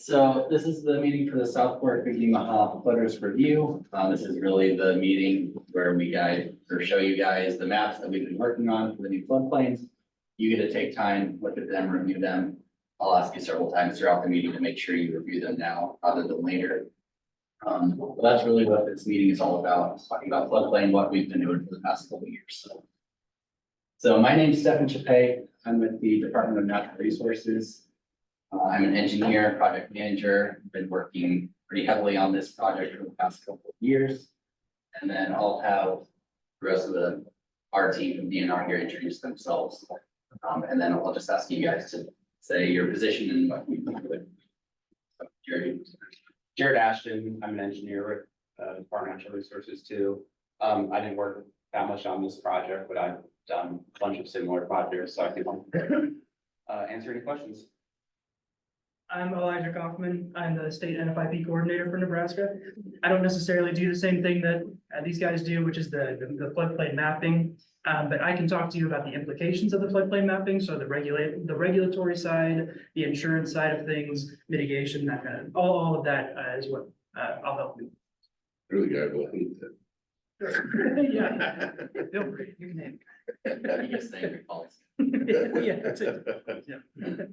So this is the meeting for the South Fork Big Nemaha Flooders Review. This is really the meeting where we guide or show you guys the maps that we've been working on for the new floodplains. You get to take time, look at them, review them. I'll ask you several times throughout the meeting to make sure you review them now rather than later. But that's really what this meeting is all about. It's talking about floodplain, what we've been doing for the past couple of years. So my name is Stephen Chappay. I'm with the Department of Natural Resources. I'm an engineer, project manager, been working pretty heavily on this project for the past couple of years. And then I'll have the rest of our team from DNR here introduce themselves. And then I'll just ask you guys to say your position and what you do with. So, Jared Ashton, I'm an engineer with Department of Natural Resources too. I didn't work that much on this project, but I've done a bunch of similar projects, so I can answer any questions. I'm Elijah Kaufman. I'm the state NFIP coordinator for Nebraska. I don't necessarily do the same thing that these guys do, which is the floodplain mapping. But I can talk to you about the implications of the floodplain mapping. So the regulatory side, the insurance side of things, mitigation, that kind of, all of that is what I'll help you. Really gotta go hate that. Yeah. Feel free, you can name You just say your policy. it. Yeah, that's it. Yeah.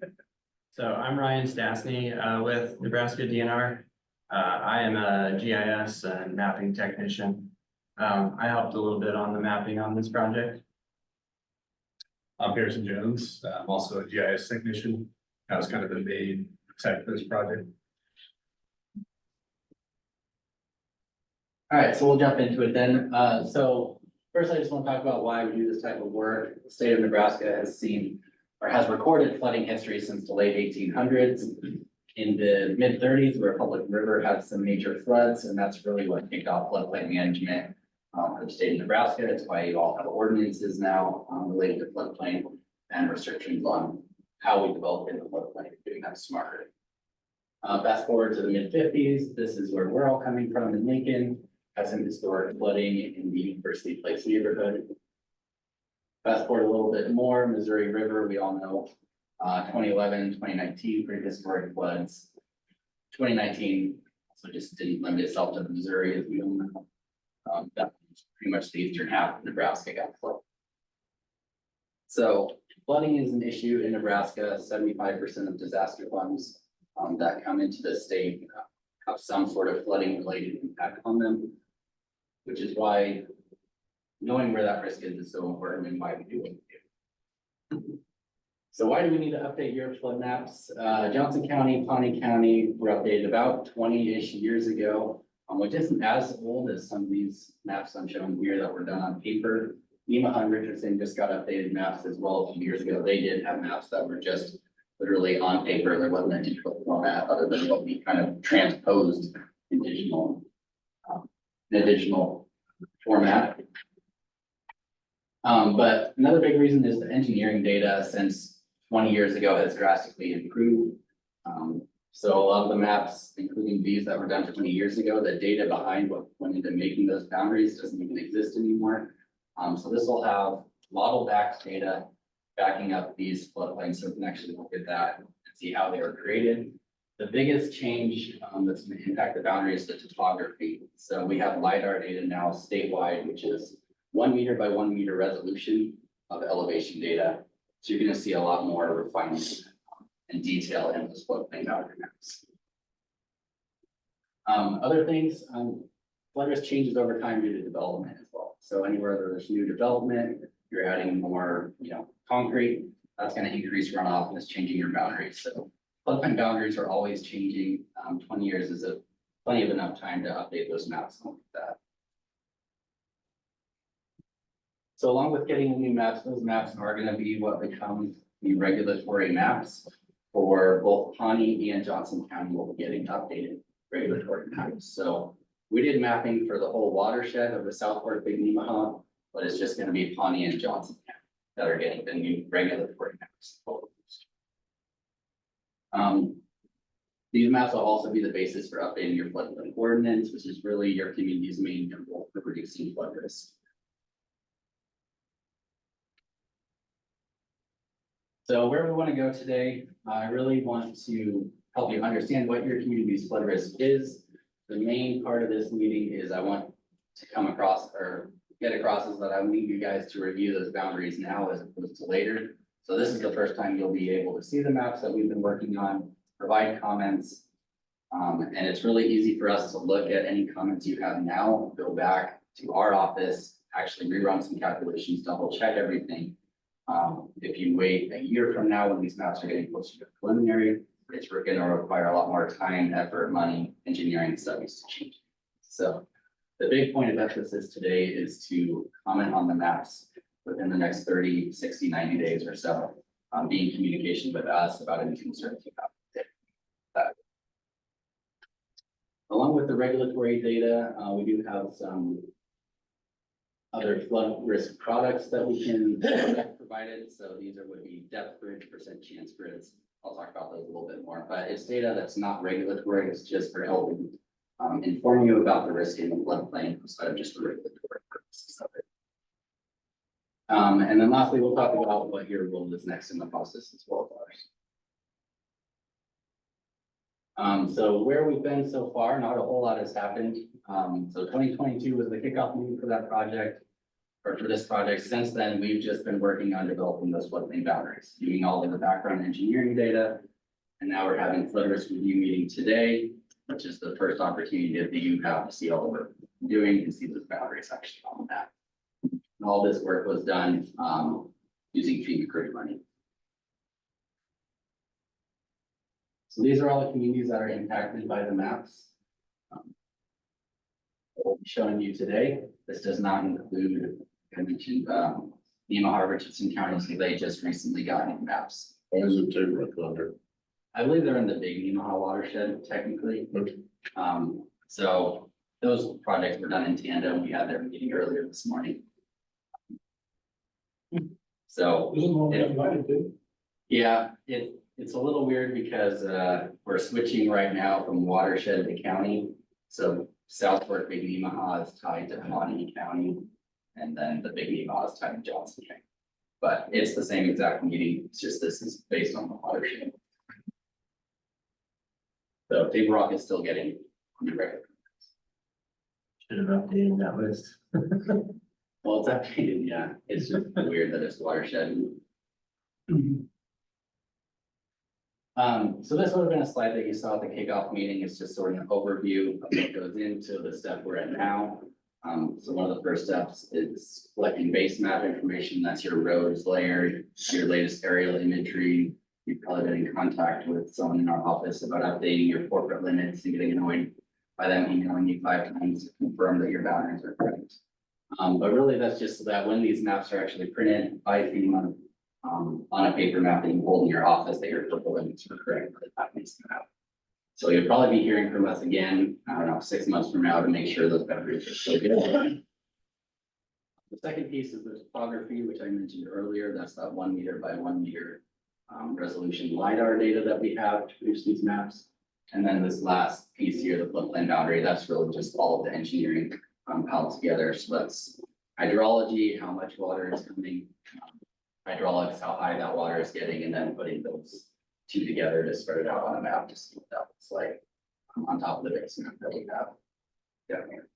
So I'm Ryan Stasny with Nebraska DNR. I am a GIS and mapping technician. I helped a little bit on the mapping on this project. I'm Harrison Jones. I'm also a GIS technician. I was kind of the main tech for this project. All right, so we'll jump into it then. So first, I just want to talk about why we do this type of work. The state of Nebraska has seen or has recorded flooding history since the late 1800s. In the mid-30s, the Republic River had some major floods, and that's really what kicked off floodplain management for the state of Nebraska. It's why you all have ordinances now related to floodplain and restrictions on how we develop in the floodplain, doing that smarter. Fast forward to the mid-50s, this is where we're all coming from in Lincoln, had some historic flooding in the University Place neighborhood. Fast forward a little bit more, Missouri River, we all know, 2011, 2019, pretty historic floods. 2019 also just didn't limit itself to the Missouri, as we all know. That was pretty much the eastern half of Nebraska got flooded. So flooding is an issue in Nebraska. 75% of disaster funds that come into the state have some sort of flooding related impact on them, which is why knowing where that risk is so important and why we do what we do. So why do we need to update your flood maps? Johnson County, Pawnee County were updated about 20-ish years ago, which isn't as old as some of these maps I'm showing here that were done on paper. Nemaha and Richardson just got updated maps as well a few years ago. They did have maps that were just literally on paper. There wasn't a digital format other than what we kind of transposed in digital format. But another big reason is the engineering data since 20 years ago has drastically improved. So a lot of the maps, including these that were done 20 years ago, the data behind what went into making those boundaries doesn't even exist anymore. So this will have model-backed data backing up these floodplains, so we can actually look at that and see how they were created. The biggest change that's going to impact the boundary is the topography. So we have LiDAR data now statewide, which is 1 meter by 1 meter resolution of elevation data. So you're going to see a lot more refinement and detail in those floodplain boundary maps. Other things, flood risk changes over time due to development as well. So anywhere there's new development, you're adding more, concrete, that's going to increase runoff and it's changing your boundaries. So floodplain boundaries are always changing. 20 years is plenty of enough time to update those maps and look at that. So along with getting the new maps, those maps are going to be what become the regulatory maps for both Pawnee and Johnson County will be getting updated regulatory maps. So we did mapping for the whole watershed of the South Fork Big Nemaha, but it's just going to be Pawnee and Johnson County that are getting the new regulatory maps. These maps will also be the basis for updating your floodplain ordinance, which is really your community's main goal for reducing flood risk. So where we want to go today, I really want to help you understand what your community's flood risk is. The main part of this meeting is I want to come across or get across is that I need you guys to review those boundaries now as opposed to later. So this is the first time you'll be able to see the maps that we've been working on, provide comments. And it's really easy for us to look at any comments you have now, go back to our office, actually rerun some calculations, double check everything. If you wait a year from now, when these maps are getting closer to preliminary, it's gonna require a lot more time, effort, money, engineering studies to change. So the big point of emphasis today is to comment on the maps within the next 30, 60, 90 days or so. Be in communication with us about any concerns you have. Along with the regulatory data, we do have some other flood risk products that we can provided. So these would be depth bridge, percent chance grids. I'll talk about those a little bit more, but it's data that's not regulatory. It's just for helping inform you about the risk in the floodplain instead of just the regulatory purposes of it. And then lastly, we'll talk about what your role is next in the process as well as ours. So where we've been so far, not a whole lot has happened. So 2022 was the kickoff meeting for that project, or for this project. Since then, we've just been working on developing those floodplain boundaries, doing all of the background engineering data. And now we're having flood risk review meeting today, which is the first opportunity that you have to see all the work we're doing and see those boundaries actually on the map. And all this work was done using FEMA grant money. So these are all the communities that are impacted by the maps. What I'm showing you today, this does not include, I mentioned, Nemaha, Richardson counties, they just recently got new maps. What is it take much longer? I believe they're in the big Nemaha watershed technically. Okay. So those projects were done in tandem. We had their meeting earlier this morning. So, yeah, it's a little weird because, we're switching right now from watershed to county. So South Fork Big Nemaha is tied to Pawnee County, and then the Big Nemaha is tied to Johnson County. But it's the same exact meeting, it's just this is based on the watershed. So Big Rock is still getting new record. Should have updated that list. Well, it's updated, yeah, it's just weird that it's watershed. So this would have been a slide that you saw at the kickoff meeting. It's just sort of an overview of what goes into the step we're at now. So one of the first steps is collecting base map information. That's your roads layered, your latest aerial imagery. You've probably been in contact with someone in our office about updating your corporate limits and getting annoyed by them emailing you 5 times to confirm that your boundaries are correct. But really that's just so that when these maps are actually printed by FEMA, on a paper map that you hold in your office, that your corporate limits are correct for the maps map. So you'll probably be hearing from us again, I don't know, 6 months from now to make sure those boundaries are still good. The second piece is the topography, which I mentioned earlier. That's that 1 meter by 1 meter resolution LiDAR data that we have to produce these maps. And then this last piece here, the floodplain boundary, that's really just all of the engineering held together. So that's hydrology, how much water is coming, hydraulics, how high that water is getting, and then putting those two together to spread it out on a map to see what that looks like on top of the base map that we have down here.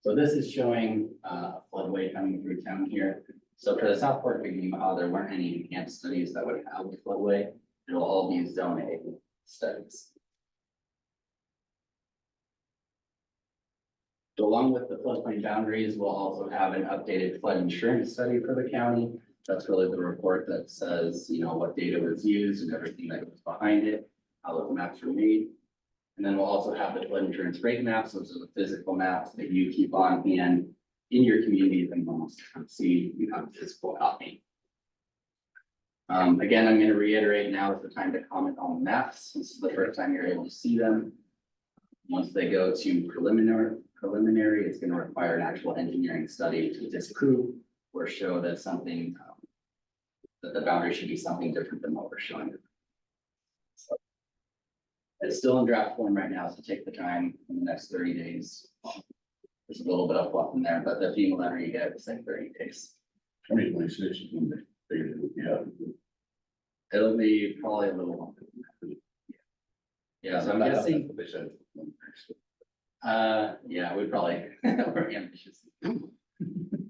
So this is showing a floodway coming through town here. So for the South Fork Big Nemaha, there weren't any enhanced studies that would have the floodway. It'll all be zone A studies. So along with the floodplain boundaries, we'll also have an updated flood insurance study for the county. That's really the report that says, you know, what data was used and everything that goes behind it, how those maps were made. And then we'll also have the flood insurance rate maps. Those are the physical maps that you keep on hand in your community and almost see you have a physical copy. Again, I'm going to reiterate, now is the time to comment on the maps. This is the first time you're able to see them. Once they go to preliminary, it's going to require an actual engineering study to disprove or show that something, that the boundary should be something different than what we're showing. So it's still in draft form right now, so take the time in the next 30 days. There's a little bit of fluff in there, but the FEMA letter you get is like 30 days. 2026 is when they figured it would be out. It'll be probably a little longer than Yeah, so I'm guessing, yeah, we probably, we're ambitious.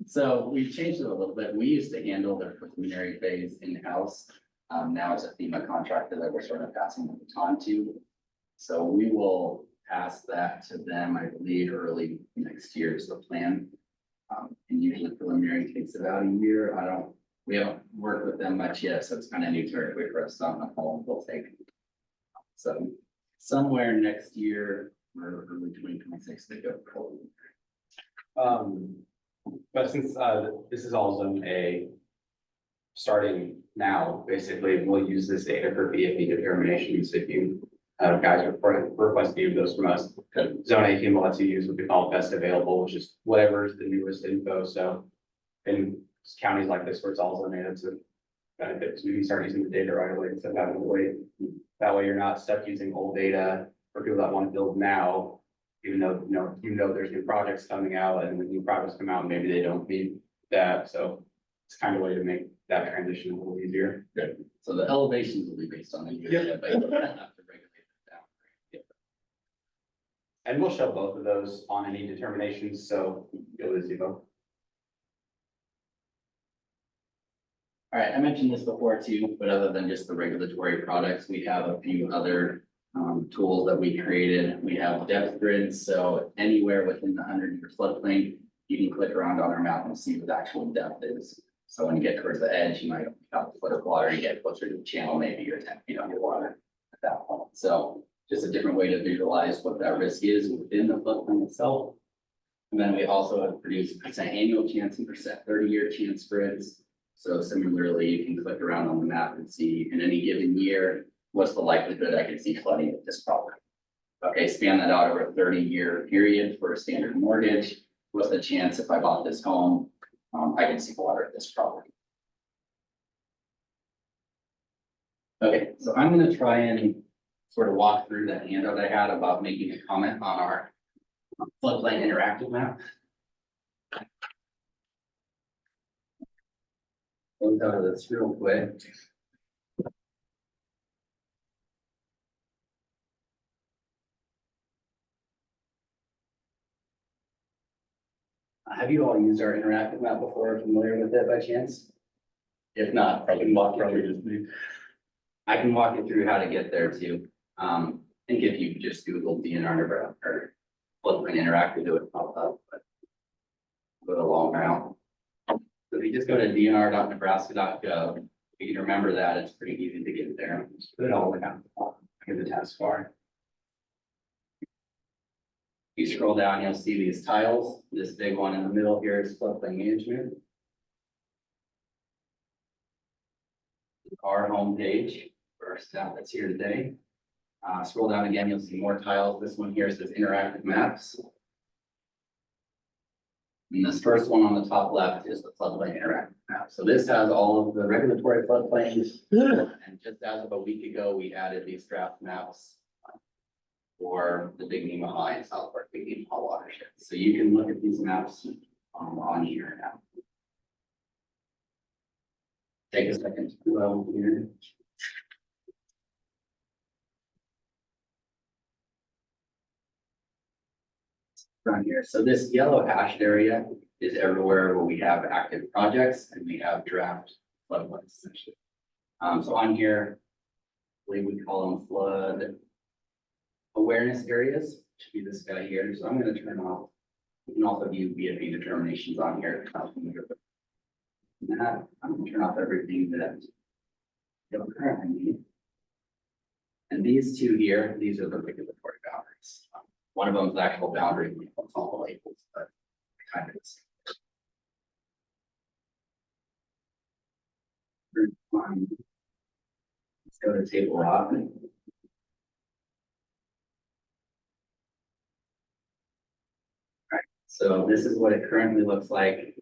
So we changed it a little bit. We used to handle the preliminary phase in-house. Now it's a FEMA contractor that we're sort of passing the baton to. So we will pass that to them, I believe, early next year is the plan. And usually preliminary takes about a year. We haven't worked with them much yet, so it's kind of new territory for us. So I don't know how long it'll take. So somewhere next year or early 2026, they go forward. But since, this is all zone A, starting now, basically, we'll use this data for BFE determinations. If you, guys request any of those from us, zone A team lets you use what we call best available, which is whatever is the newest info. So in counties like this, where it's all zone A, that's a benefit, because we can start using the data right away instead of having to wait. That way you're not stuck using old data for people that want to build now, even though, you know, there's new projects coming out, and when new projects come out, maybe they don't meet that. So it's kind of a way to make that transition a little easier. Good. So the elevations will be based on the area, but you don't have to regulate it down. Yep. And we'll show both of those on any determinations, so you'll see both. All right, I mentioned this before too, but other than just the regulatory products, we have a few other tools that we created. We have depth grids, so anywhere within the 100-year floodplain, you can click around on our map and see what the actual depth is. So when you get towards the edge, you might have a foot of water, you get closer to the channel, maybe you're 10 feet underwater at that point. So just a different way to visualize what that risk is within the floodplain itself. And then we also have produced percent annual chance and percent 30-year chance grids. So similarly, you can click around on the map and see in any given year, what's the likelihood I can see flooding at this property? Okay, span that out over a 30-year period for a standard mortgage. What's the chance if I bought this home, I can see water at this property? Okay, so I'm gonna try and sort of walk through that handout I had about making a comment on our floodplain interactive map. Go down to this real quick. Have you all used our interactive map before, or familiar with it by chance? If not, I can walk you through. I can walk you through how to get there too. I think if you just Google DNR Nebraska or floodplain interactive, it would pop up, but go the long route. So if you just go to dnr.nebraska.gov, you can remember that, it's pretty easy to get there. Just put it all the way down to the taskbar. You scroll down, you'll see these tiles. This big one in the middle here is floodplain management. Our homepage for our staff that's here today. Scroll down again, you'll see more tiles. This one here says interactive maps. And this first one on the top left is the floodplain interactive map. So this has all of the regulatory floodplains. And just as of a week ago, we added these draft maps for the Big Nemaha and South Park Big Nemaha watershed. So you can look at these maps on here now. Take a second to go here. From here, so this yellow hashed area is everywhere where we have active projects and we have draft floodplains essentially. So on here, I believe we call them flood awareness areas, should be this guy here. So I'm going to turn off. We can also view BFE determinations on here. That I'm going to turn off everything that you don't currently need. And these two here, these are the regulatory boundaries. One of them is the actual boundary, it's all the labels, but kind of is. Let's go to table rock. So this is what it currently looks like.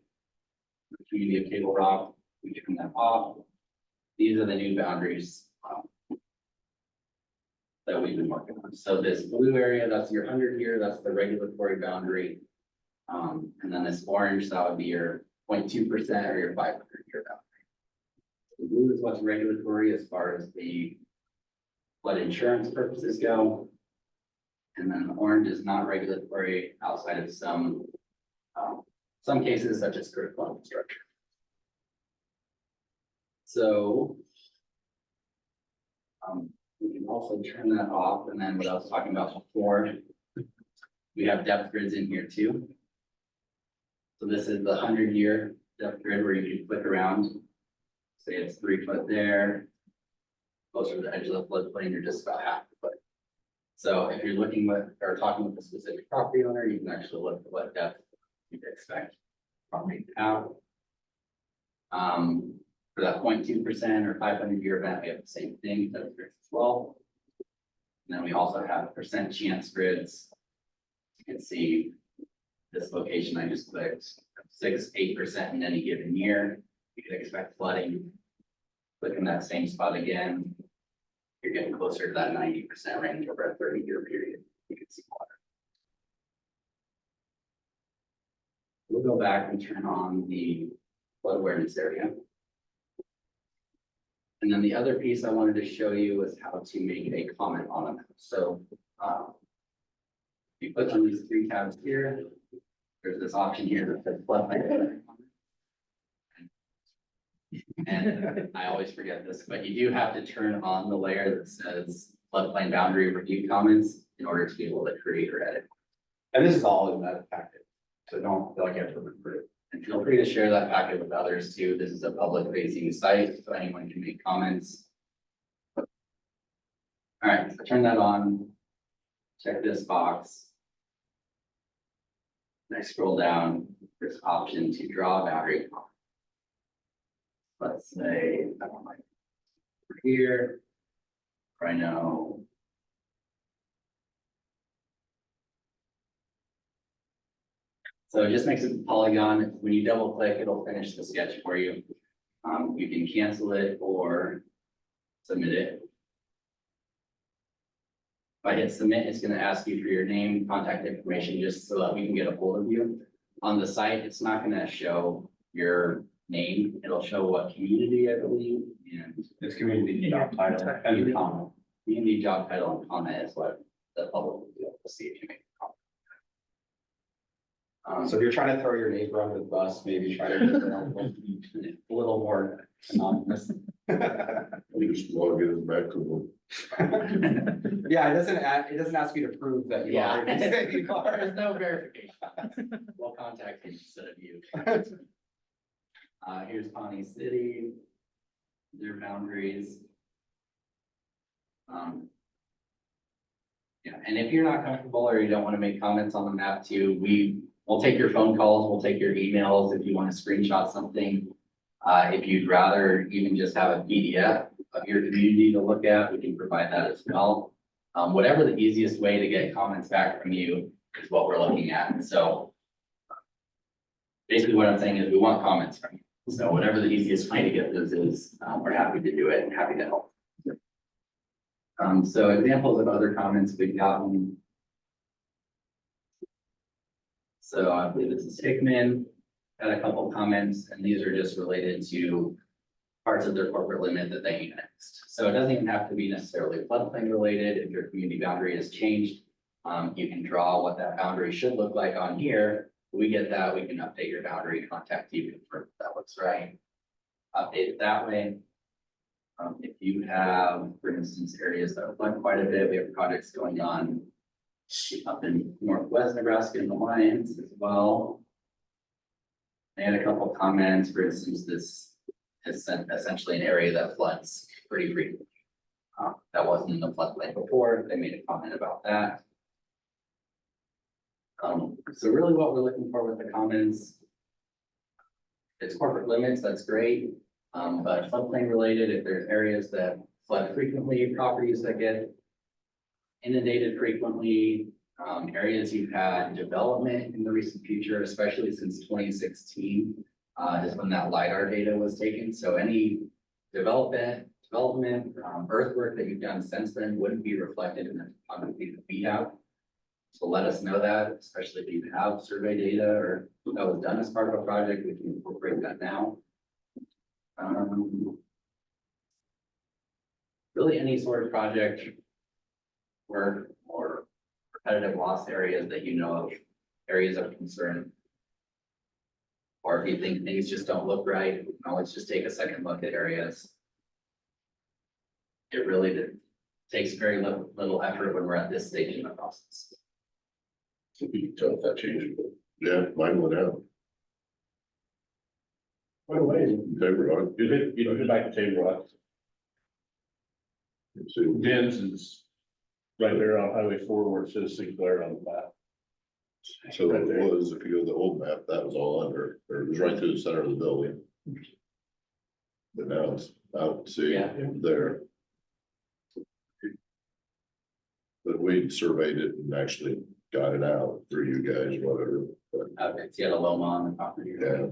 The community of Table Rock, we turn that off. These are the new boundaries that we've been working on. So this blue area, that's your 100-year, that's the regulatory boundary. And then this orange, that would be your 0.2% or your 500-year boundary. The blue is what's regulatory as far as the flood insurance purposes go. And then the orange is not regulatory outside of some cases such as critical infrastructure. So we can also turn that off, and then what I was talking about before, we have depth grids in here too. So this is the 100-year depth grid where you can click around. Say it's 3 foot there. Closer to the edge of the floodplain, you're just about half a foot. So if you're looking with, or talking with a specific property owner, you can actually look at what depth you'd expect property to have. For that 0.2% or 500-year event, we have the same thing, depth grids as well. And then we also have percent chance grids. You can see this location I just clicked, 6-8% in any given year. You could expect flooding. Click in that same spot again. You're getting closer to that 90% range over a 30-year period. You can see water. We'll go back and turn on the flood awareness area. And then the other piece I wanted to show you is how to make a comment on a map. So you click on these 3 tabs here. There's this option here that says floodplain. And I always forget this, but you do have to turn on the layer that says floodplain boundary review comments in order to be able to create or edit. And this is all in that packet, so don't feel like you have to remember it. And feel free to share that packet with others too. This is a public facing site, so anyone can make comments. All right, so turn that on. Check this box. Next, scroll down, there's option to draw a boundary. Let's say, I don't like over here, or I know. So it just makes it a polygon. When you double click, it'll finish the sketch for you. You can cancel it or submit it. If I hit submit, it's going to ask you for your name, contact information, just so that we can get a hold of you. On the site, it's not going to show your name. It'll show what community, I believe, and It's community job title and comment. community job title and comment is what the public will be able to see if you make a comment. So if you're trying to throw your neighbor under the bus, maybe try to make it a little more anonymous. We just want to get it back to them. Yeah, it doesn't ask you to prove that you are. It says you are. There's no verification. We'll contact you instead of you. Here's Pawnee City, their boundaries. Yeah, and if you're not comfortable or you don't want to make comments on the map too, we'll take your phone calls, we'll take your emails if you want to screenshot something. If you'd rather even just have a PDF of your community to look at, we can provide that as well. Whatever the easiest way to get comments back from you is what we're looking at. So basically what I'm saying is we want comments from you. So whatever the easiest way to get those is, we're happy to do it and happy to help. So examples of other comments we've gotten. So I believe this is Hickman, had a couple comments, and these are just related to parts of their corporate limit that they annexed. So it doesn't even have to be necessarily floodplain related. If your community boundary has changed, you can draw what that boundary should look like on here. We get that, we can update your boundary, contact you, confirm that looks right. Update it that way. If you have, for instance, areas that flood quite a bit, we have projects going on up in northwest Nebraska in the Lions as well. They had a couple comments, for instance, this is essentially an area that floods pretty frequently. That wasn't in the floodplain before, they made a comment about that. So really what we're looking for with the comments, it's corporate limits, that's great. But floodplain related, if there's areas that flood frequently, properties that get inundated frequently, areas you've had development in the recent future, especially since 2016, is when that LiDAR data was taken. So any development, earthwork that you've done since then wouldn't be reflected in the topography that we have. So let us know that, especially if you have survey data or that was done as part of a project, we can incorporate that now. really any sort of project work or repetitive loss areas that you know of, areas of concern. Or if you think things just don't look right, let's just take a second look at areas. It really takes very little effort when we're at this stage in the process. You can tell if that changed. Yeah, mine went out. By the way, Favor on. you did back to Table Rock. Den's is right there on Highway 4 where it says Sinclair on the map. So Right it there. was, if you go to the old map, that was all under, or it was right through the center of the building. But now it's out, see, Yeah. there. But we surveyed it and actually got it out through you guys, whatever, but It's got a Loma on the property. yeah.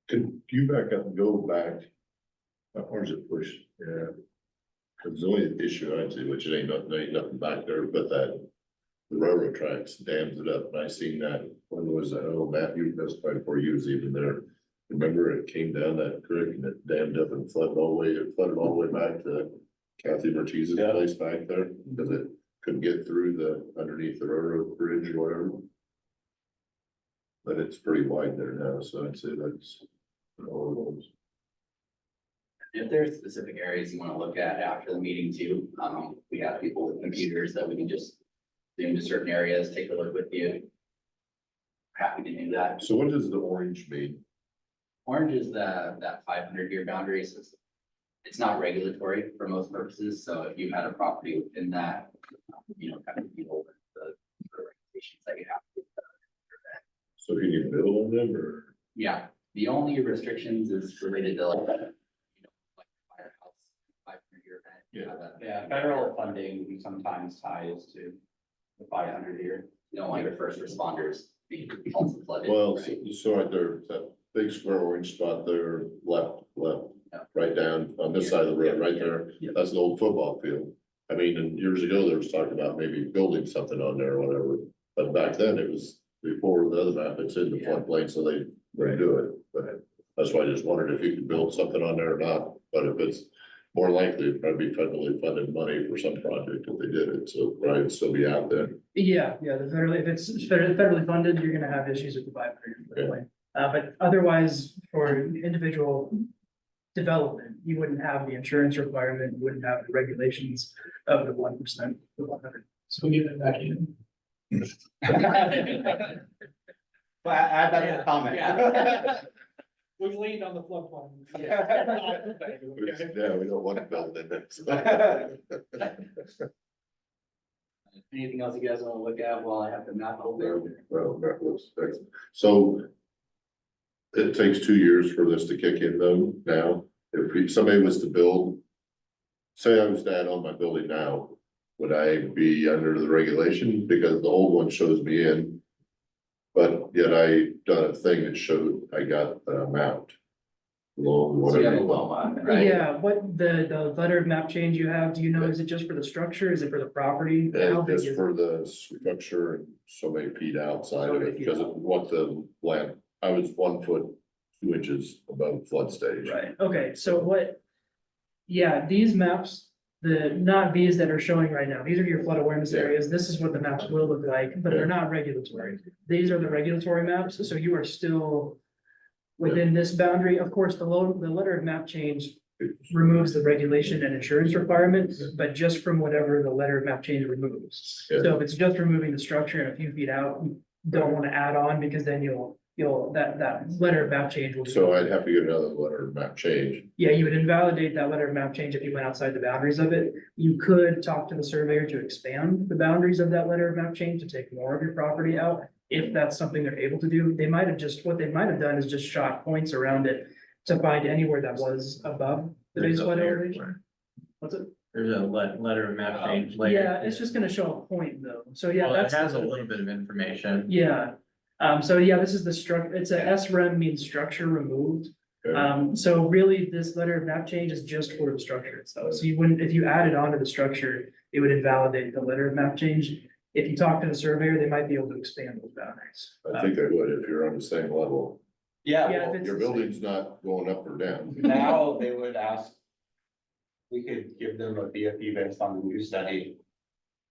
Can you back up and go back? How far is it pushed? Yeah. Cause the only issue I'd see, which it ain't nothing back there, but that. The railroad tracks dams it up, and I seen that, when was that, oh, Matt, you, that's probably before you was even there. Remember, it came down that creek and it dammed up and flooded all the way back to Kathy Ortiz's Yeah. place back there, because it couldn't get through underneath the railroad bridge or whatever. But it's pretty wide there now, so I'd say that's all of those. If there's specific areas you wanna look at after the meeting too, we have people with computers that we can just zoom to certain areas, take a look with you. Happy to do that. So what does the orange mean? Orange is that 500-year boundary, so it's not regulatory for most purposes, so if you had a property within that, kind of deal with the regulations that you have. So can you build on them or? Yeah, the only restrictions is related to like firehouse, 500-year event. Yeah, federal funding sometimes ties to the 500 year. You don't want your first responders being also flooded. Well, right? so right there, that big square orange spot there, left, Yeah. right down on this side of the road, right there, Yeah. that's an old football field. I mean, and years ago, there was talk about maybe building something on there or whatever, but back then it was before the other map, it's in the Yeah. floodplain, so they wouldn't do it, but that's why I just wondered if you could build something on there or not, but if it's more likely, it'd probably be federally funded money for some project if they did it, so probably it'd still be out there. Yeah, the federally, if it's federally funded, you're gonna have issues with the 500 plan. But otherwise, for individual development, you wouldn't have the insurance requirement, you wouldn't have the regulations of the 1%, the 100. So we get it back in. But add that as a comment. Yeah. We leaned on the floodplain. Yeah, we don't want to build in it. Anything else you guys wanna look at while I have the map over? Well, that was, so. It takes 2 years for this to kick in though, now, if somebody was to build. Say I was to add on my building now, would I be under the regulation, because the old one shows me in? But yet I done a thing that showed I got the amount. Long, So you have a whatever. Loma, right? Yeah, what the letter of map change you have, do you know, is it just for the structure, is it for the property? How And big just is it? for the structure and so many feet outside So of many it, feet because it out. what the land, I was 1 foot 2 inches above flood stage. Right, okay, so what? Yeah, these maps, not these that are showing right now, these are your flood awareness Yeah. areas, this is what the maps will look like, but they're not regulatory. These are the regulatory maps, so you are still within this boundary, of course, the letter of map change removes the regulation and insurance requirements, but just from whatever the letter of map change removes. Yeah. So if it's just removing the structure and a few feet out, you don't want to add on, because then that letter of map change will. So I'd have to get another letter of map change. Yeah, you would invalidate that letter of map change if you went outside the boundaries of it. You could talk to the surveyor to expand the boundaries of that letter of map change to take more of your property out. If that's something they're able to do, what they might have done is just shot points around it to find anywhere that was above the base flood elevation. What's it? There's a letter of map change later. Yeah, it's just gonna show a point though. So yeah, Well, it that's. has a little bit of information. Yeah, so yeah, this is the it's a SREM means structure removed. Okay. So really, this letter of map change is just for the structure itself. So you wouldn't, if you added on to the structure, it would invalidate the letter of map change. If you talk to the surveyor, they might be able to expand those boundaries. I think they would if you're on the same level. Yeah, Yeah, well, if it's- Your building's not going up or down. now they would ask. We could give them a BFE based on the new study.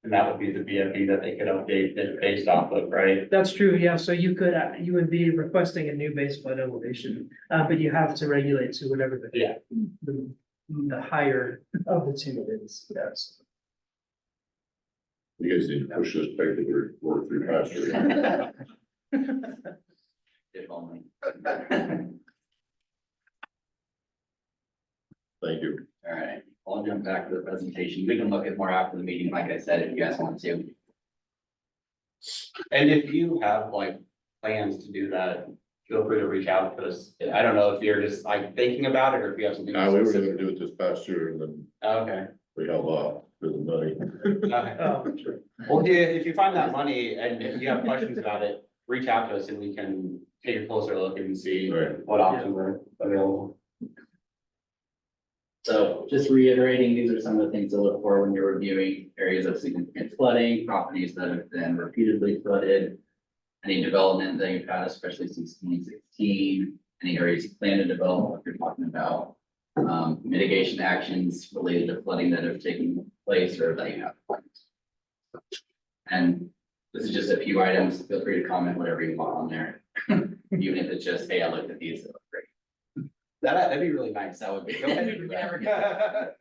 And that would be the BFE that they could update it based off of, right? That's true, yeah, so you could, you would be requesting a new base flood elevation, but you have to regulate to whatever the. Yeah. The higher of the two is, yes. You guys need to push this paper work through faster. If only. Thank you. All right, I'll jump back to the presentation. We can look at more after the meeting, like I said, if you guys want to. And if you have like plans to do that, feel free to reach out to us. I don't know if you're just like thinking about it or if you have something. We were specific. gonna do it this past year and then Okay. we held off because of money. Okay. Oh, sure. Well, if you find that money and if you have questions about it, reach out to us and we can take a closer look and see Right. what options are available. So just reiterating, these are some of the things to look for when you're reviewing areas of significant flooding, properties that have been repeatedly flooded. Any development that you've had, especially since 2016, any areas you plan to develop, if you're talking about. Mitigation actions related to flooding that have taken place or that you have. planned. And this is just a few items, feel free to comment whatever you want on there. Even if it's just, hey, I looked at these, they look great. That'd be really nice, that would be. Go ahead and do that.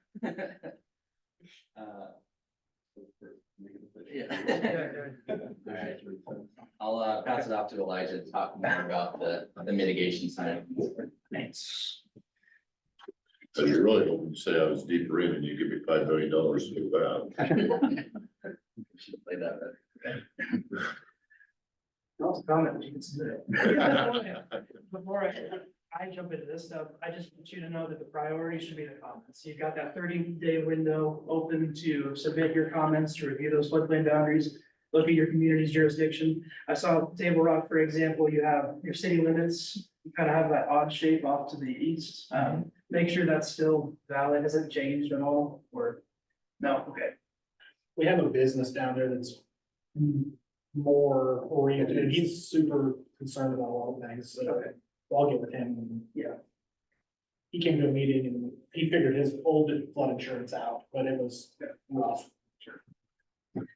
Yeah. All right. I'll pass it off to Elijah to talk more about the mitigation side. Thanks. So you're really hoping to say I was deeper in and you give me $5 million to do that. Should play that better. No comment, you can submit it. Before I jump into this stuff, I just want you to know that the priority should be the comments. You've got that 30-day window open to submit your comments, to review those floodplain boundaries, look at your community's jurisdiction. I saw Table Rock, for example, you have your city limits, you kind of have that odd shape off to the east. Make sure that's still valid. Has it changed at all or? No, okay. We have a business down there that's more oriented, and he's super concerned about a lot of things, so Okay. I'll get with him. And Yeah. He came to a meeting and he figured his old flood insurance out, but it was rough.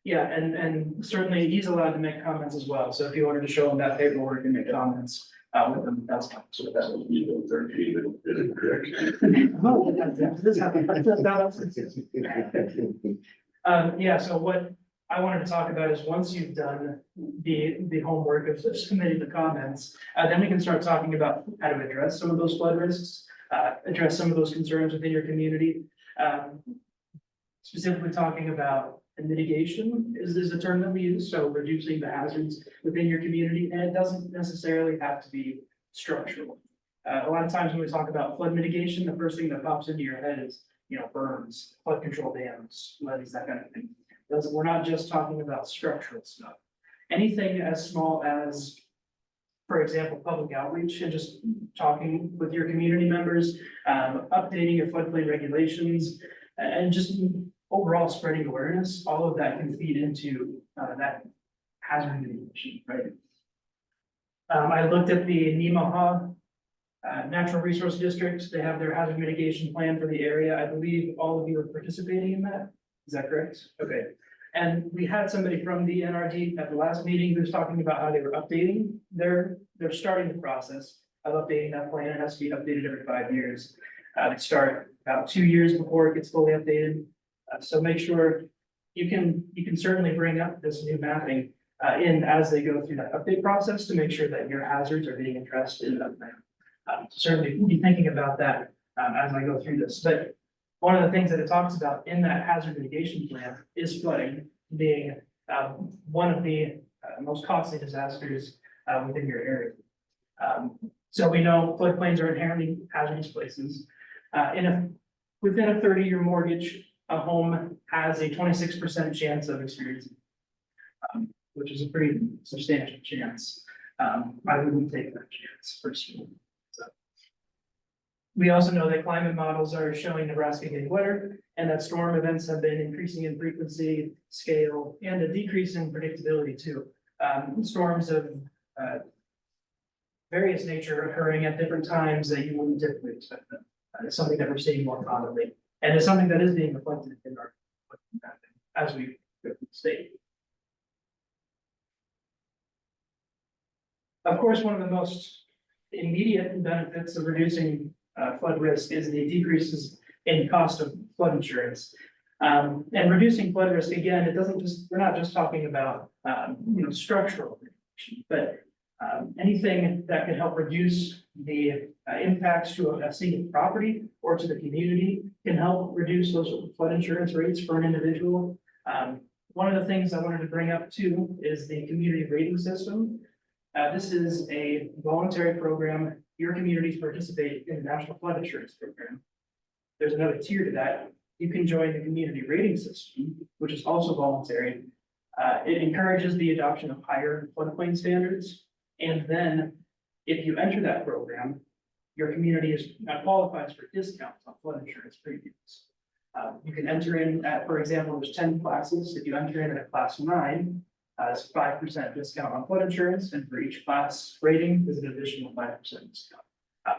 Yeah, and certainly he's allowed to make comments as well. So if you wanted to show him that paperwork and make comments with them, that's fine. So that would be the 13. Yeah, so what I wanted to talk about is once you've done the homework of submitting the comments, then we can start talking about how to address some of those flood risks, address some of those concerns within your community. Specifically talking about mitigation is the term that we use, so reducing the hazards within your community, and it doesn't necessarily have to be structural. A lot of times when we talk about flood mitigation, the first thing that pops into your head is, berms, flood control dams, levees, that kind of thing. We're not just talking about structural stuff. Anything as small as, for example, public outreach and just talking with your community members, updating your floodplain regulations, and just overall spreading awareness, all of that can feed into that hazard mitigation, right? I looked at the Nemaha Natural Resource District. They have their hazard mitigation plan for the area. I believe all of you are participating in that. Is that correct? Okay. And we had somebody from the NRD at the last meeting who was talking about how they were updating they're starting the process of updating that plan. It has to be updated every 5 years. They start about 2 years before it gets fully updated. So make sure you can certainly bring up this new mapping in as they go through that update process to make sure that your hazards are being addressed in that plan. Certainly be thinking about that as I go through this, but one of the things that it talks about in that hazard mitigation plan is flooding being one of the most costly disasters within your area. So we know floodplains are inherently hazardous places. Within a 30-year mortgage, a home has a 26% chance of experiencing, which is a pretty substantial chance. I wouldn't take that chance personally. We also know that climate models are showing Nebraska getting wetter and that storm events have been increasing in frequency, scale, and a decrease in predictability too. Storms have various nature occurring at different times that you wouldn't typically expect them. It's something that we're seeing more commonly, and it's something that is being reflected in our mapping as we go through the state. Of course, one of the most immediate benefits of reducing flood risk is the decreases in cost of flood insurance. And reducing flood risk, again, we're not just talking about, structural, but anything that can help reduce the impacts to a single property or to the community can help reduce those flood insurance rates for an individual. One of the things I wanted to bring up too is the community rating system. This is a voluntary program. Your communities participate in the National Flood Insurance Program. There's another tier to that. You can join the community rating system, which is also voluntary. It encourages the adoption of higher floodplain standards. And then if you enter that program, your community qualifies for discounts on flood insurance premiums. You can enter in at, for example, there's 10 classes. If you enter in at a class 9, it's 5% discount on flood insurance, and for each class rating is an additional 5% discount.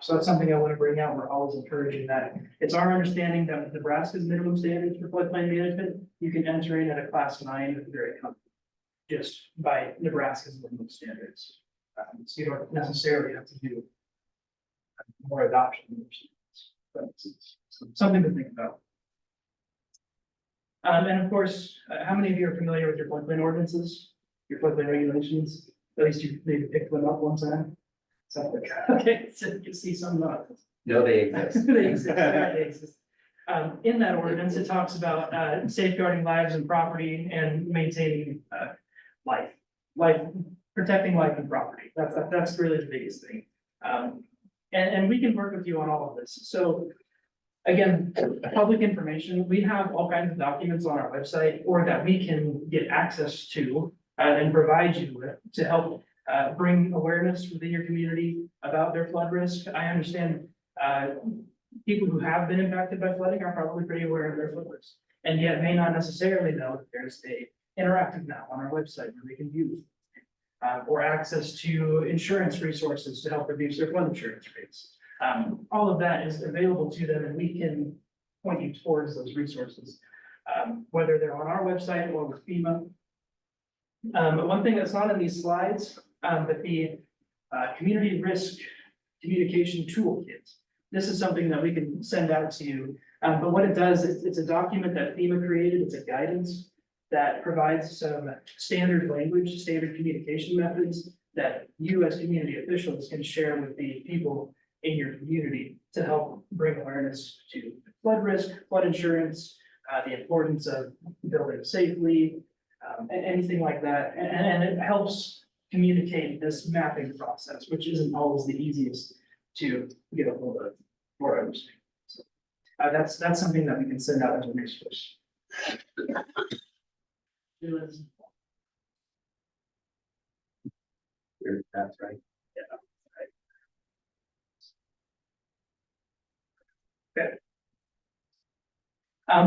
So that's something I want to bring out. We're always encouraging that. It's our understanding that with Nebraska's minimum standards for floodplain management, you can enter in at a class 9 very comfortably, just by Nebraska's minimum standards. So you don't necessarily have to do more adoption. But it's something to think about. And of course, how many of you are familiar with your floodplain ordinances, your floodplain regulations? At least you maybe picked them up one time. So, okay, so you can see some not. No, they exist. They exist, they exist. In that ordinance, it talks about safeguarding lives and property and maintaining life, protecting life and property. That's really the biggest thing. And we can work with you on all of this. So again, public information, we have all kinds of documents on our website or that we can get access to and provide you with to help bring awareness within your community about their flood risk. I understand people who have been impacted by flooding are probably pretty aware of their flood risk, and yet may not necessarily know that there's a interactive map on our website where they can view or access to insurance resources to help reduce their flood insurance rates. All of that is available to them, and we can point you towards those resources, whether they're on our website or with FEMA. One thing that's not in these slides, but the community risk communication toolkit. This is something that we can send out to you. But what it does is it's a document that FEMA created. It's a guidance that provides some standard language, standard communication methods that you as community officials can share with the people in your community to help bring awareness to flood risk, flood insurance, the importance of building safely, and anything like that. And it helps communicate this mapping process, which isn't always the easiest to get a hold of or understand. So, that's something that we can send out as a resource. That's right.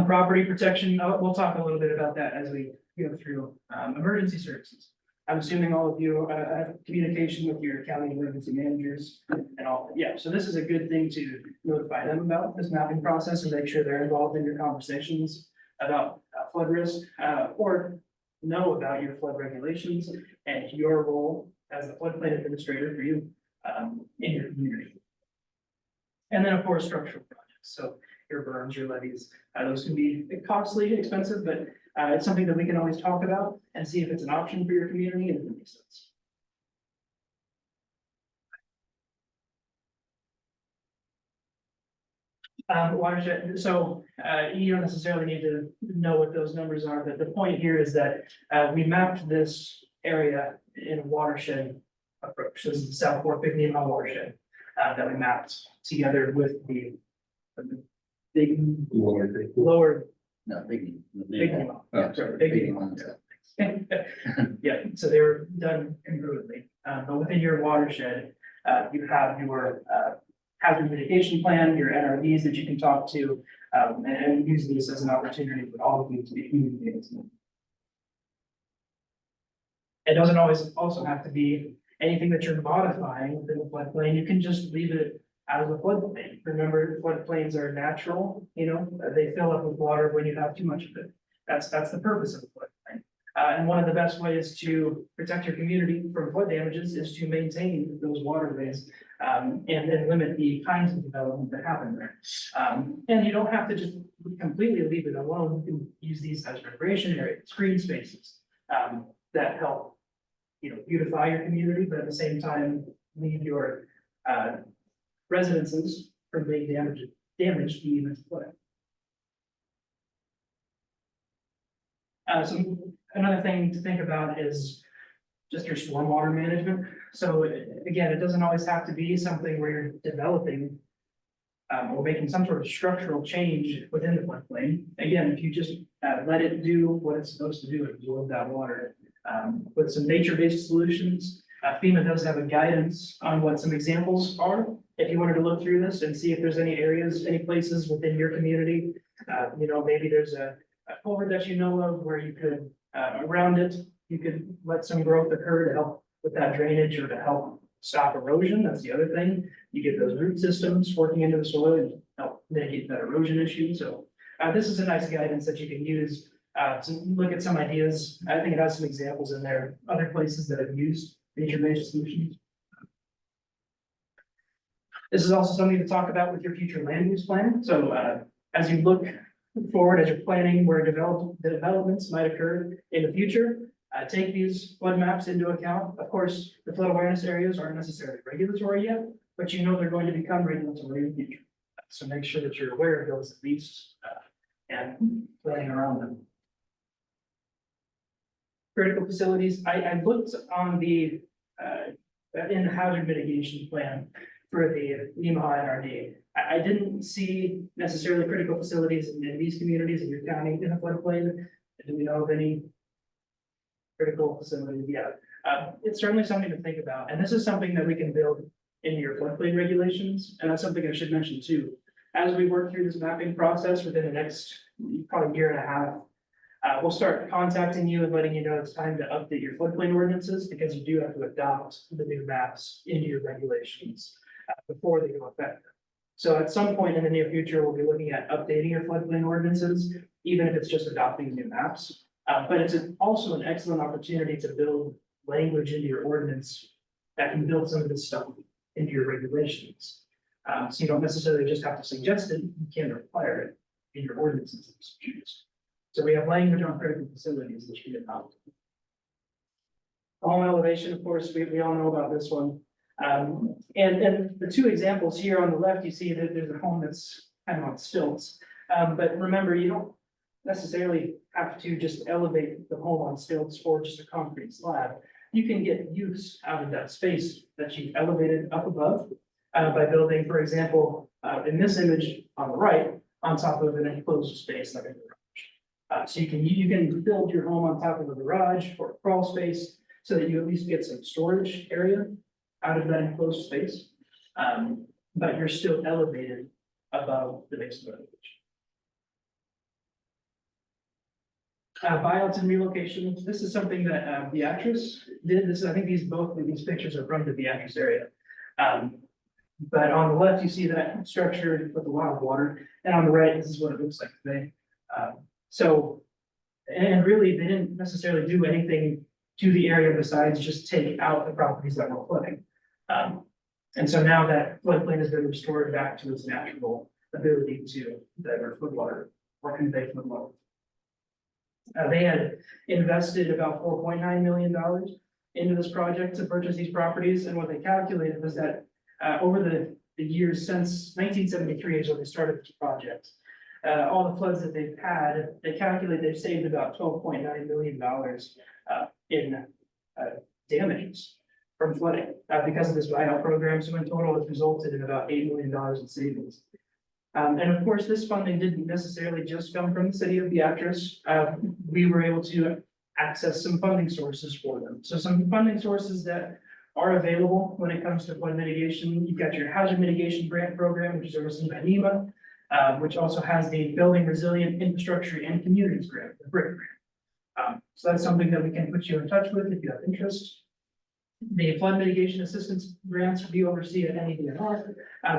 Property protection, we'll talk a little bit about that as we go through emergency services. I'm assuming all of you have communication with your county emergency managers and all. Yeah, so this is a good thing to notify them about this mapping process and make sure they're involved in your conversations about flood risk or know about your flood regulations and your role as the floodplain administrator for you in your community. And then, of course, structural projects. So your berms, your levees, those can be costly, expensive, but it's something that we can always talk about and see if it's an option for your community and if it makes sense. Watershed, so you don't necessarily need to know what those numbers are, but the point here is that we mapped this area in a watershed approach. This is the South Fork Big Nemaha watershed that we mapped together with the big lower. No, big. Big Nemaha. Yeah, Yeah, sorry, Big Nemaha. Yeah, so they were done congruently, but within your watershed, you have your hazard mitigation plan, your NRVs that you can talk to, and use this as an opportunity for all of you to be communicating. It doesn't always also have to be anything that you're modifying within the floodplain, you can just leave it out of the floodplain. Remember, floodplains are natural, they fill up with water when you have too much of it. That's the purpose of the floodplain. And one of the best ways to protect your community from flood damages is to maintain those waterways, and then limit the kinds of development that happen there. And you don't have to just completely leave it alone. You can use these as recreation areas, green spaces, that help, beautify your community, but at the same time, leave your, residences from being damaged even flood. So another thing to think about is just your stormwater management. So again, it doesn't always have to be something where you're developing or making some sort of structural change within the floodplain. Again, if you just let it do what it's supposed to do, absorb that water with some nature-based solutions. FEMA does have a guidance on what some examples are. If you wanted to look through this and see if there's any areas, any places within your community, maybe there's a culvert that you know of where you could, around it, you could let some growth occur to help with that drainage or to help stop erosion. That's the other thing. You get those root systems working into the soil and help mitigate that erosion issue. So this is a nice guidance that you can use to look at some ideas. I think it has some examples in there, other places that have used nature-based solutions. This is also something to talk about with your future land use plan. So as you look forward, as you're planning where developments might occur in the future, take these flood maps into account. Of course, the flood awareness areas aren't necessarily regulatory yet, but they're going to become regulatory in the future. So make sure that you're aware of those at least and planning around them. Critical facilities, I looked on the in the hazard mitigation plan for the Nemaha NRD. I didn't see necessarily critical facilities in these communities in your county in a floodplain. Do we know of any critical facilities? Yeah, it's certainly something to think about, and this is something that we can build into your floodplain regulations, and that's something I should mention too. As we work through this mapping process within the next probably year and a half, we'll start contacting you and letting you know it's time to update your floodplain ordinances, because you do have to adopt the new maps into your regulations before they go effective. So at some point in the near future, we'll be looking at updating your floodplain ordinances, even if it's just adopting new maps. But it's also an excellent opportunity to build language into your ordinance that can build some of this stuff into your regulations. So you don't necessarily just have to suggest it, you can require it in your ordinances. So we have language on critical facilities that should be adopted. Home elevation, of course, we all know about this one. And the two examples here on the left, you see that there's a home that's kind of on stilts. But remember, you don't necessarily have to just elevate the home on stilts or just a concrete slab. You can get use out of that space that you've elevated up above by building, for example, in this image on the right, on top of an enclosed space like a garage. So you can build your home on top of a garage or a crawl space so that you at least get some storage area out of that enclosed space, but you're still elevated above the base of the elevation. Buyouts and relocation. This is something that Beatrice did. I think both of these pictures are from the Beatrice area. But on the left, you see that structure with a lot of water, and on the right, this is what it looks like today. And really, they didn't necessarily do anything to the area besides just take out the properties that were flooding. And so now that floodplain has been restored back to its natural ability to divert floodwater or convey floodwater. They had invested about $4.9 million into this project to purchase these properties, and what they calculated was that over the years since 1973 is when they started this project, all the floods that they've had, they calculate they've saved about $12.9 million in damages from flooding because of this buyout program. So in total, it's resulted in about $8 million in savings. And of course, this funding didn't necessarily just come from the city of Beatrice. We were able to access some funding sources for them. So some funding sources that are available when it comes to flood mitigation. You've got your hazard mitigation grant program, which is overseen by NEMA, which also has the Building Resilient Infrastructure and Communities grant, the BRIC grant. So that's something that we can put you in touch with if you have interest. The flood mitigation assistance grants we oversee at NeDNR.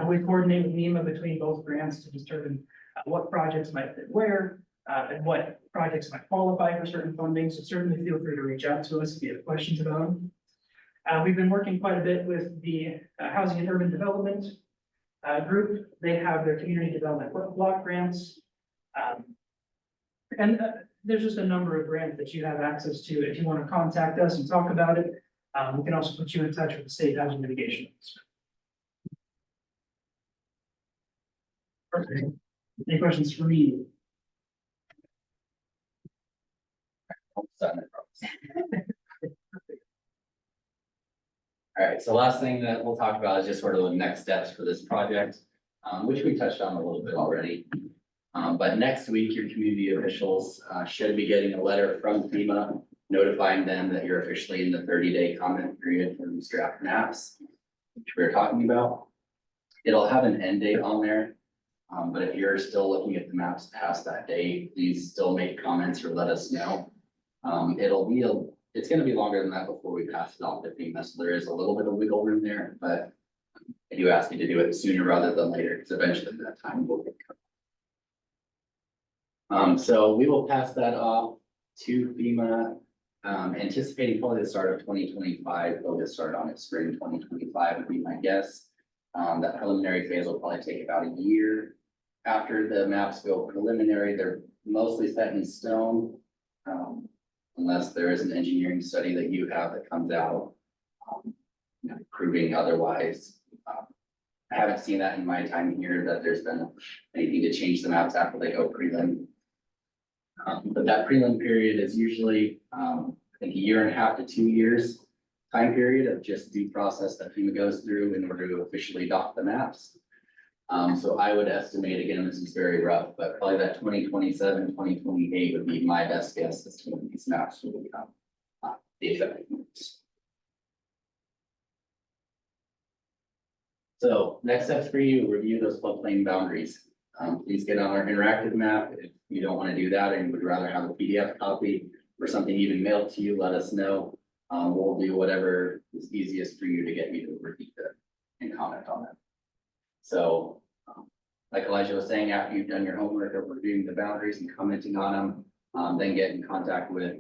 We coordinate with NEMA between both grants to determine what projects might fit where, and what projects might qualify for certain funding. So certainly feel free to reach out to us if you have questions about them. We've been working quite a bit with the Housing and Urban Development group. They have their community development block grants. There's just a number of grants that you have access to. If you want to contact us and talk about it, we can also put you in touch with the state housing mitigation. Perfect. Any questions for me? All right, so last thing that we'll talk about is just sort of the next steps for this project, which we touched on a little bit already. But next week, your community officials should be getting a letter from FEMA notifying them that you're officially in the 30-day comment period for these draft maps, which we're talking about. It'll have an end date on there. But if you're still looking at the maps past that date, please still make comments or let us know. It's gonna be longer than that before we pass it off to FEMA, so there is a little bit of wiggle room there, but I do ask you to do it sooner rather than later, because eventually that time will come. So we will pass that off to FEMA, anticipating probably the start of 2025, they'll get started on it spring 2025 would be my guess. That preliminary phase will probably take about a year. After the maps go preliminary, they're mostly set in stone. Unless there is an engineering study that you have that comes out, proving otherwise. I haven't seen that in my time here, that there's been anything to change the maps after they go prelim. But that prelim period is usually, I think 1.5 to 2 years time period of just due process that FEMA goes through in order to officially adopt the maps. So I would estimate, again, this is very rough, but probably that 2027, 2028 would be my best guess as to when these maps will become the effective maps. So next steps for you, review those floodplain boundaries. Please get on our interactive map. If you don't want to do that and you would rather have a PDF copy or something even mailed to you, let us know. We'll do whatever is easiest for you to get me to repeat it and comment on it. So, like Elijah was saying, after you've done your homework of reviewing the boundaries and commenting on them, then get in contact with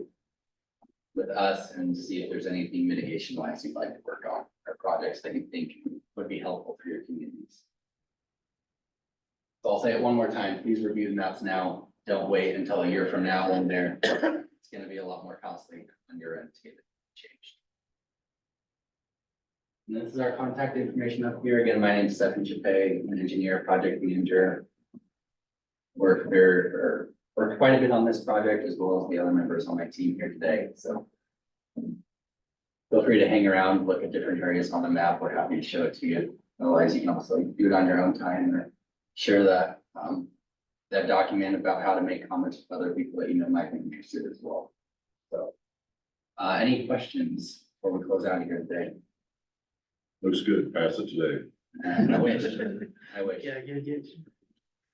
us and see if there's anything mitigation wise you'd like to work on or projects that you think would be helpful for your communities. So I'll say it one more time, please review the maps now. Don't wait until a year from now when it's going to be a lot more costly on your end to get it changed. And this is our contact information up here. Again, my name is Stephen Chappé, I'm an engineer, project manager. Work quite a bit on this project as well as the other members on my team here today. So feel free to hang around, look at different areas on the map. We're happy to show it to you. Otherwise, you can also do it on your own time or share that document about how to make comments with other people that you know might be interested as well. So any questions before we close out here today? Looks good, pass it today. I wish. Yeah, good.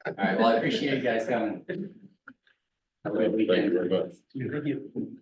All right, well, I appreciate you guys coming. Have a good Thank you weekend. very much. Thank you.